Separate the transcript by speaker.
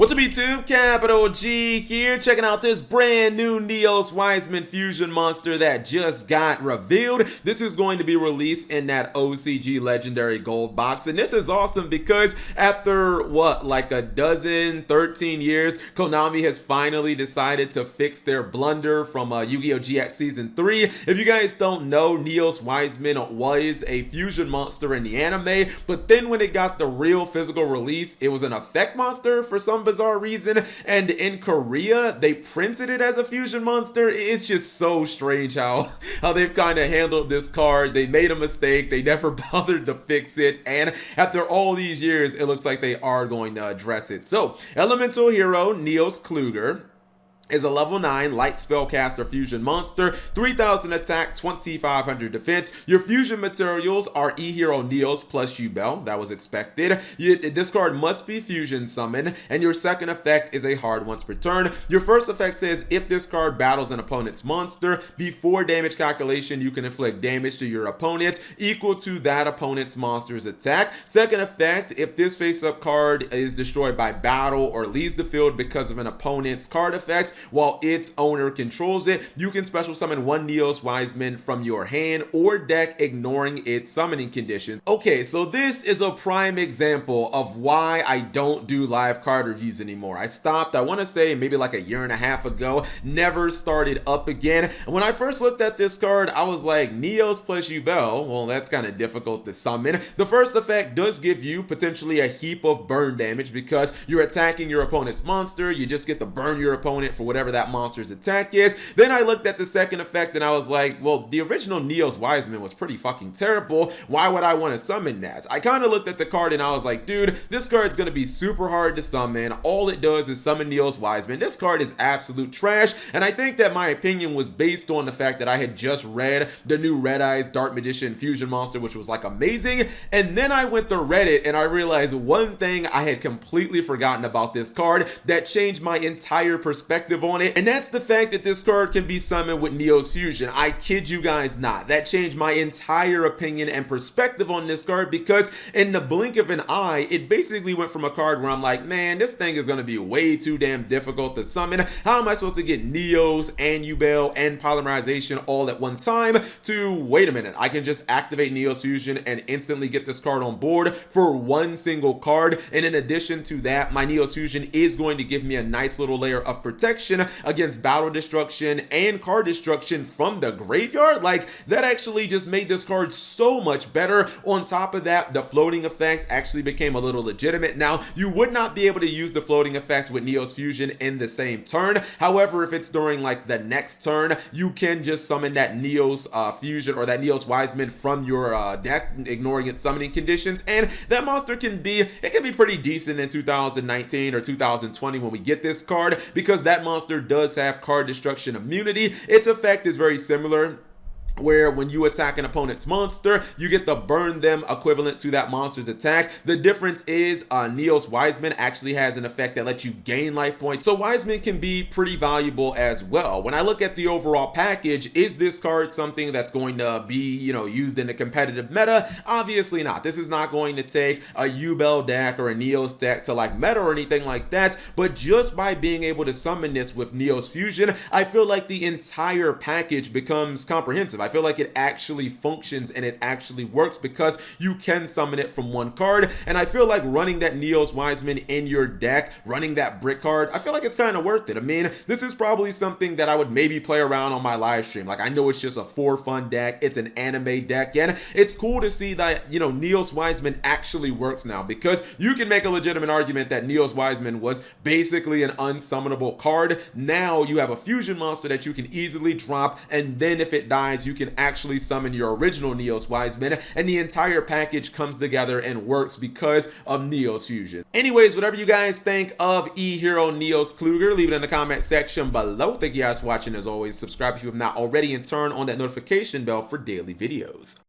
Speaker 1: What's up YouTube, Capital G here, checking out this brand new Neos Wiseman Fusion monster that just got revealed. This is going to be released in that OCG Legendary Gold box, and this is awesome because after what, like a dozen, 13 years, Konami has finally decided to fix their blunder from Yu-Gi-Oh! GX Season 3. If you guys don't know, Neos Wiseman was a fusion monster in the anime, but then when it got the real physical release, it was an effect monster for some bizarre reason, and in Korea they printed it as a fusion monster. It's just so strange how they've kind of handled this card. They made a mistake, they never bothered to fix it, and after all these years it looks like they are going to address it. So elemental hero Neos Kluger is a level 9 light spellcaster fusion monster, 3000 attack, 2500 defense. Your fusion materials are E-Hero Neos plus Yubel. That was expected. This card must be fusion summoned, and your second effect is a hard once per turn. Your first effect says if this card battles an opponent's monster, before damage calculation you can inflict damage to your opponent equal to that opponent's monster's attack. Second effect, if this face-up card is destroyed by battle or leaves the field because of an opponent's card effect, while its owner controls it, you can special summon one Neos Wiseman from your hand or deck, ignoring its summoning condition. Okay, so this is a prime example of why I don't do live card reviews anymore. I stopped, I want to say maybe like a year and a half ago, never started up again. And when I first looked at this card, I was like, Neos plus Yubel, well, that's kind of difficult to summon. The first effect does give you potentially a heap of burn damage because you're attacking your opponent's monster. You just get to burn your opponent for whatever that monster's attack is. Then I looked at the second effect and I was like, well, the original Neos Wiseman was pretty fucking terrible. Why would I want to summon that? I kind of looked at the card and I was like, dude, this card's going to be super hard to summon. All it does is summon Neos Wiseman. This card is absolute trash. And I think that my opinion was based on the fact that I had just read the new Red Eyes Dark Magician Fusion Monster, which was like amazing. And then I went to Reddit and I realized one thing I had completely forgotten about this card that changed my entire perspective on it, and that's the fact that this card can be summoned with Neos Fusion. I kid you guys not. That changed my entire opinion and perspective on this card because in the blink of an eye, it basically went from a card where I'm like, man, this thing is going to be way too damn difficult to summon. How am I supposed to get Neos and Yubel and Polymerization all at one time to, wait a minute, I can just activate Neos Fusion and instantly get this card on board for one single card. And in addition to that, my Neos Fusion is going to give me a nice little layer of protection against battle destruction and card destruction from the graveyard. Like, that actually just made this card so much better. On top of that, the floating effect actually became a little legitimate. Now, you would not be able to use the floating effect with Neos Fusion in the same turn. However, if it's during like the next turn, you can just summon that Neos Fusion or that Neos Wiseman from your deck, ignoring its summoning conditions, and that monster can be pretty decent in 2019 or 2020 when we get this card, because that monster does have card destruction immunity. Its effect is very similar, where when you attack an opponent's monster, you get to burn them equivalent to that monster's attack. The difference is Neos Wiseman actually has an effect that lets you gain life points. So Wiseman can be pretty valuable as well. When I look at the overall package, is this card something that's going to be, used in a competitive meta? Obviously not. This is not going to take a Yubel deck or a Neos deck to like meta or anything like that. But just by being able to summon this with Neos Fusion, I feel like the entire package becomes comprehensive. I feel like it actually functions and it actually works because you can summon it from one card. And I feel like running that Neos Wiseman in your deck, running that brick card, I feel like it's kind of worth it. I mean, this is probably something that I would maybe play around on my live stream. Like, I know it's just a for fun deck, it's an anime deck, and it's cool to see that, Neos Wiseman actually works now, because you can make a legitimate argument that Neos Wiseman was basically an unsummonable card. Now you have a fusion monster that you can easily drop, and then if it dies, you can actually summon your original Neos Wiseman, and the entire package comes together and works because of Neos Fusion. Anyways, whatever you guys think of E-Hero Neos Kluger, leave it in the comment section below. Thank you guys for watching. As always, subscribe if you have not already, and turn on that notification bell for daily videos.